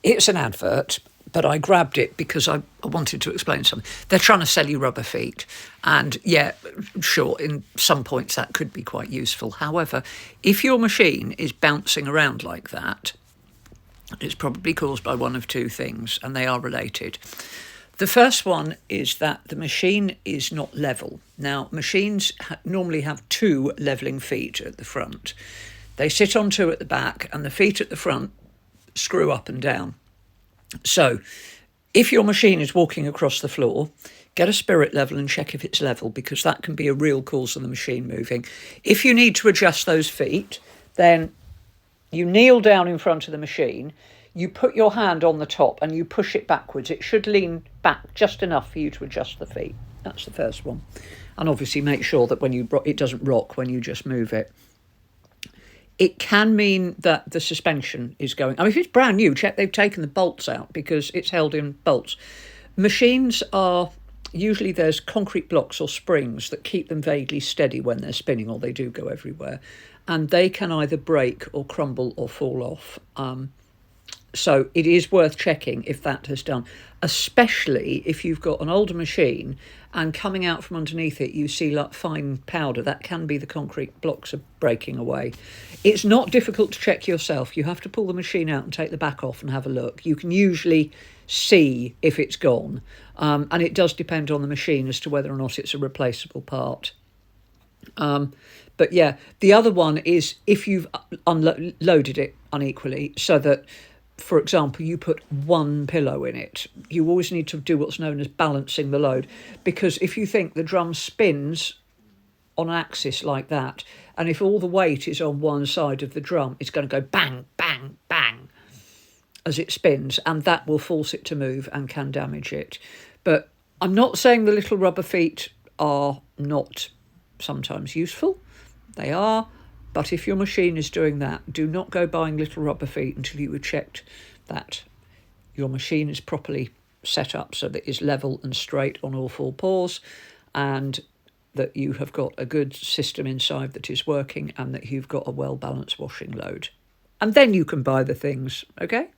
It's an advert, but I grabbed it because I wanted to explain something. They're trying to sell you rubber feet. And yeah, sure, in some points that could be quite useful. However, if your machine is bouncing around like that, it's probably caused by one of two things, and they are related. The first one is that the machine is not level. Now, machines normally have two levelling feet at the front. They sit on two at the back, and the feet at the front screw up and down. So if your machine is walking across the floor, get a spirit level and check if it's level, because that can be a real cause of the machine moving. If you need to adjust those feet, then you kneel down in front of the machine, you put your hand on the top and you push it backwards. It should lean back just enough for you to adjust the feet. That's the first one. And obviously make sure that when it doesn't rock when you just move it. It can mean that the suspension is going. I mean, if it's brand new, check they've taken the bolts out because it's held in bolts. Machines are usually there's concrete blocks or springs that keep them vaguely steady when they're spinning, or they do go everywhere. And they can either break or crumble or fall off. So it is worth checking if that has done, especially if you've got an older machine and coming out from underneath it you see like fine powder. That can be the concrete blocks are breaking away. It's not difficult to check yourself. You have to pull the machine out and take the back off and have a look. You can usually see if it's gone, and it does depend on the machine as to whether or not it's a replaceable part. But yeah, the other one is if you've loaded it unequally, so that, for example, you put one pillow in it. You always need to do what's known as balancing the load, because if you think the drum spins on an axis like that, and if all the weight is on one side of the drum, it's going to go bang, bang, bang as it spins, and that will force it to move and can damage it. But I'm not saying the little rubber feet are not sometimes useful. They are. But if your machine is doing that, do not go buying little rubber feet until you have checked that your machine is properly set up so that it's level and straight on all four paws, and that you have got a good system inside that is working, and that you've got a well-balanced washing load. And then you can buy the things, okay?